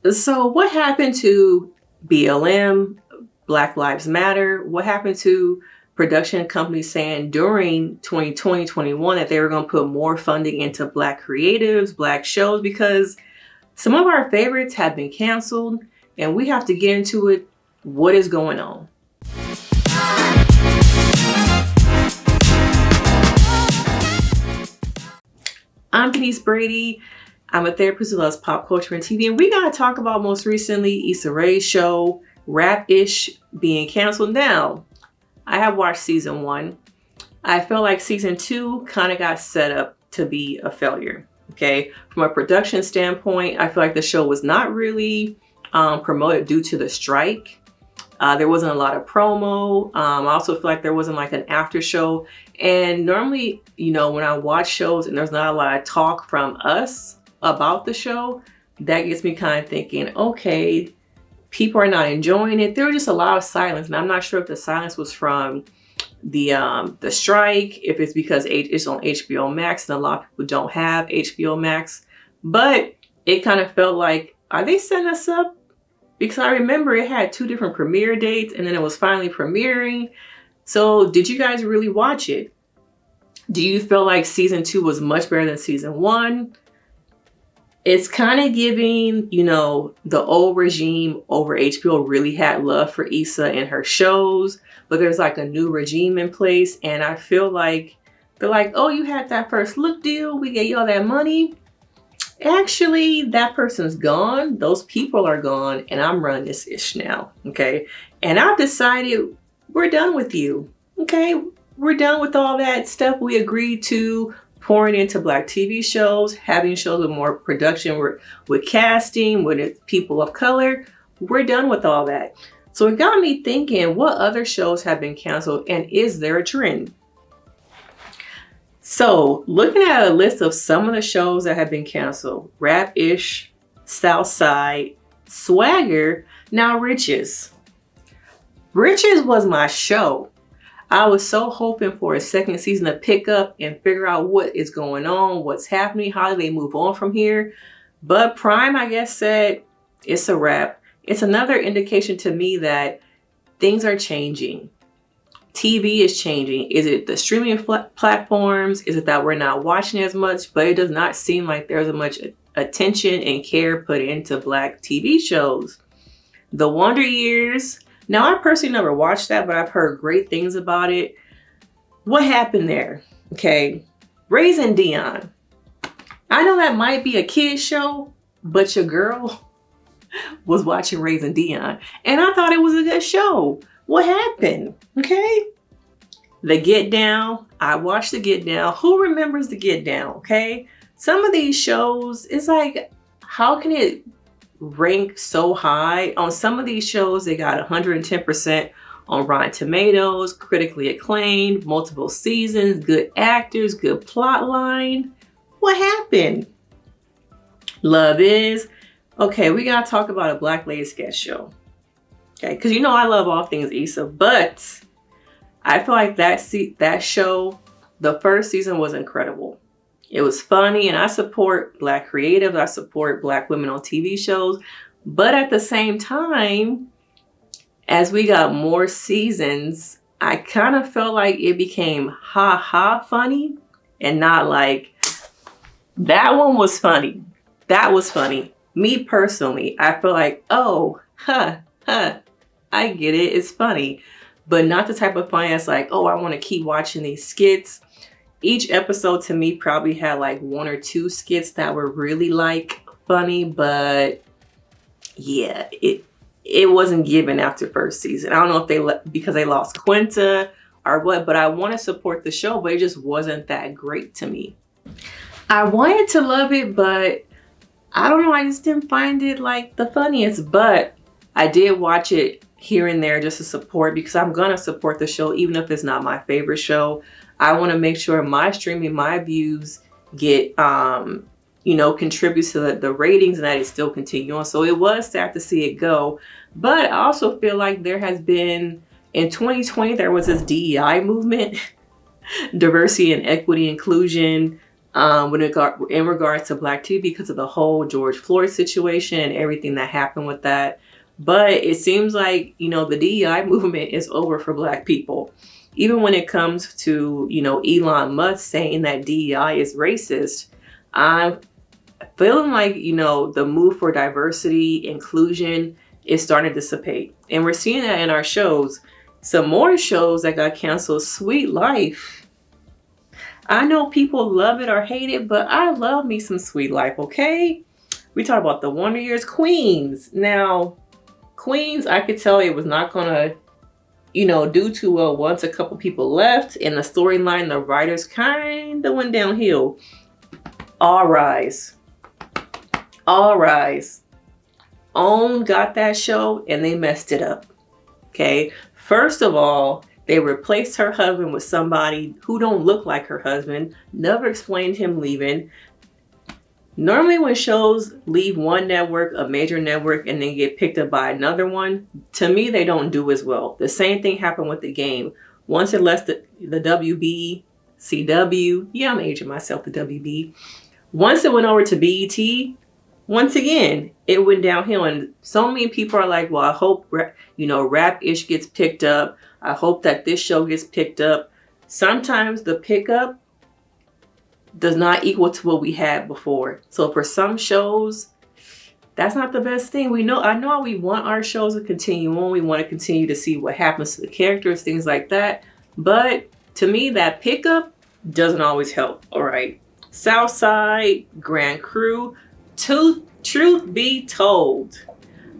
So what happened to BLM, Black Lives Matter? What happened to production companies saying during 2020-21 that they were going to put more funding into Black creatives, Black shows? Because some of our favorites have been canceled, and we have to get into it. What is going on? I'm Denise Brady. I'm a therapist who loves pop culture and TV, and we gotta talk about most recently Issa show, Rap-ish, being canceled. Now, I have watched season 1. I feel like season 2 kind of got set up to be a failure. Okay, from a production standpoint, I feel like the show was not really promoted due to the strike. There wasn't a lot of promo. I also feel like there wasn't like an after show. And normally, when I watch shows and there's not a lot of talk from us about the show, that gets me kind of thinking, okay, people are not enjoying it. There was just a lot of silence. And I'm not sure if the silence was from the strike, if it's because it's on HBO Max and a lot of people don't have HBO Max. But it kind of felt like, are they setting us up? Because I remember it had 2 different premiere dates and then it was finally premiering. So did you guys really watch it? Do you feel like season 2 was much better than season 1? It's kind of giving, the old regime over HBO really had love for Issa and her shows, but there's like a new regime in place. And I feel like they're like, oh, you had that first look deal. We gave you all that money. Actually, that person's gone. Those people are gone, and I'm running this ish now. Okay. And I've decided we're done with you. Okay. We're done with all that stuff we agreed to, pouring into Black TV shows, having shows with more production, with casting, with people of color. We're done with all that. So it got me thinking, what other shows have been canceled, and is there a trend? So, looking at a list of some of the shows that have been canceled: Rap-ish, Southside, Swagger, now Riches. Riches was my show. I was so hoping for a second season to pick up and figure out what is going on, what's happening, how do they move on from here. But Prime, I guess, said it's a wrap. It's another indication to me that things are changing. TV is changing. Is it the streaming platforms? Is it that we're not watching as much? But it does not seem like there's as much attention and care put into Black TV shows. The Wonder Years. Now, I personally never watched that, but I've heard great things about it. What happened there? Okay. Raising Dion. I know that might be a kid's show, but your girl was watching Raising Dion, and I thought it was a good show. What happened? Okay. The Get Down. I watched The Get Down. Who remembers The Get Down? Okay. Some of these shows, it's like, how can it rank so high? On some of these shows, they got 110% on Rotten Tomatoes, critically acclaimed, multiple seasons, good actors, good plot line. What happened? Love Is. Okay, we gotta talk about a Black Lady sketch show. Okay, because I love all things Issa, but I feel like that show, the first season was incredible. It was funny, and I support Black creatives. I support Black women on TV shows. But at the same time, as we got more seasons, I kind of felt like it became ha-ha funny and not like, that one was funny. That was funny. Me personally, I feel like, oh, I get it. It's funny. But not the type of funny that's like, oh, I want to keep watching these skits. Each episode to me probably had like 1 or 2 skits that were really like funny, but yeah, it wasn't given after first season. I don't know if because they lost Quinta or what, but I want to support the show, but it just wasn't that great to me. I wanted to love it, but I don't know, I just didn't find it like the funniest, but I did watch it here and there just to support, because I'm gonna support the show even if it's not my favorite show. I want to make sure my streaming, my views get contributes to the ratings, and that it still continue on. So it was sad to see it go, but I also feel like there has been, in 2020 there was this DEI movement, diversity and equity inclusion, in regards to Black TV because of the whole George Floyd situation and everything that happened with that. But it seems like, the DEI movement is over for Black people. Even when it comes to, Elon Musk saying that DEI is racist, I'm feeling like, the move for diversity, inclusion is starting to dissipate. And we're seeing that in our shows. Some more shows that got canceled, Sweet Life. I know people love it or hate it, but I love me some Sweet Life, okay? We talk about the Wonder Years. Queens. Now, Queens, I could tell it was not gonna, do too well once a couple people left, and the storyline, the writers kind of went downhill. All Rise. All Rise. OWN got that show, and they messed it up. Okay? First of all, they replaced her husband with somebody who don't look like her husband. Never explained him leaving. Normally when shows leave one network, a major network, and then get picked up by another one, to me, they don't do as well. The same thing happened with The Game. Once it left the WB, CW, yeah, I'm aging myself, the WB. Once it went over to BET, once again, it went downhill. And so many people are like, well, I hope, Rap-ish gets picked up. I hope that this show gets picked up. Sometimes the pickup does not equal to what we had before. So for some shows, that's not the best thing. I know we want our shows to continue on. We want to continue to see what happens to the characters, things like that. But to me, that pickup doesn't always help. All right. Southside, Grand Crew. Truth be told,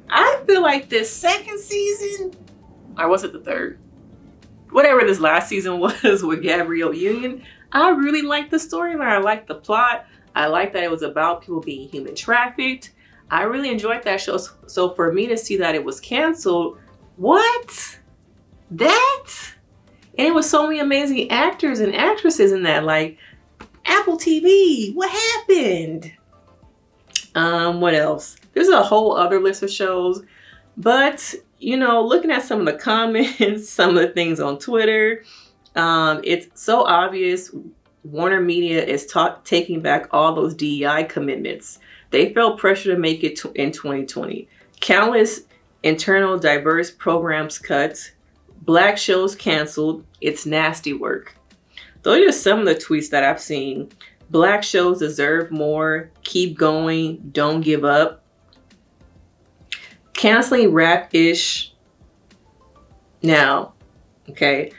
I feel like this second season, or was it the third? Whatever this last season was with Gabrielle Union, I really liked the storyline. I liked the plot. I liked that it was about people being human trafficked. I really enjoyed that show. So for me to see that it was canceled, what? That? And it was so many amazing actors and actresses in that, like Apple TV. What happened? What else? There's a whole other list of shows, but looking at some of the comments, some of the things on Twitter, it's so obvious Warner Media is taking back all those DEI commitments. They felt pressure to make it in 2020. Countless internal diverse programs cut, Black shows canceled. It's nasty work. Those are some of the tweets that I've seen. Black shows deserve more. Keep going. Don't give up. Canceling Rap-ish now. Okay.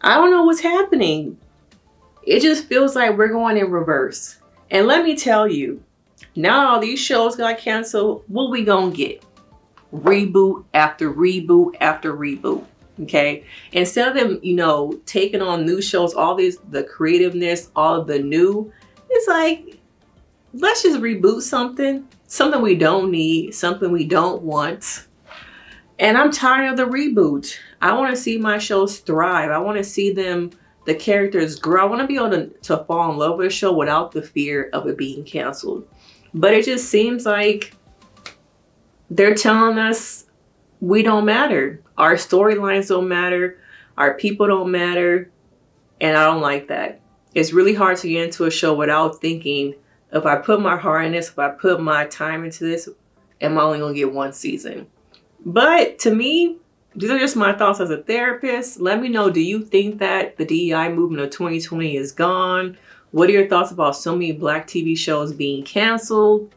I don't know what's happening. It just feels like we're going in reverse. And let me tell you, now all these shows got canceled, what we gonna get? Reboot after reboot after reboot. Okay. Instead of them, taking on new shows, the creativeness, all of the new, it's like, let's just reboot something we don't need, something we don't want. And I'm tired of the reboot. I want to see my shows thrive. I want to see the characters grow. I want to be able to fall in love with a show without the fear of it being canceled. But it just seems like they're telling us we don't matter. Our storylines don't matter. Our people don't matter. And I don't like that. It's really hard to get into a show without thinking, if I put my heart in this, if I put my time into this, am I only going to get one season? But to me, these are just my thoughts as a therapist. Let me know, do you think that the DEI movement of 2020 is gone? What are your thoughts about so many Black TV shows being canceled?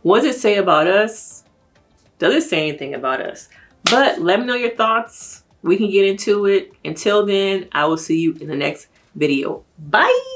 What does it say about us? Does it say anything about us? But let me know your thoughts. We can get into it. Until then, I will see you in the next video. Bye!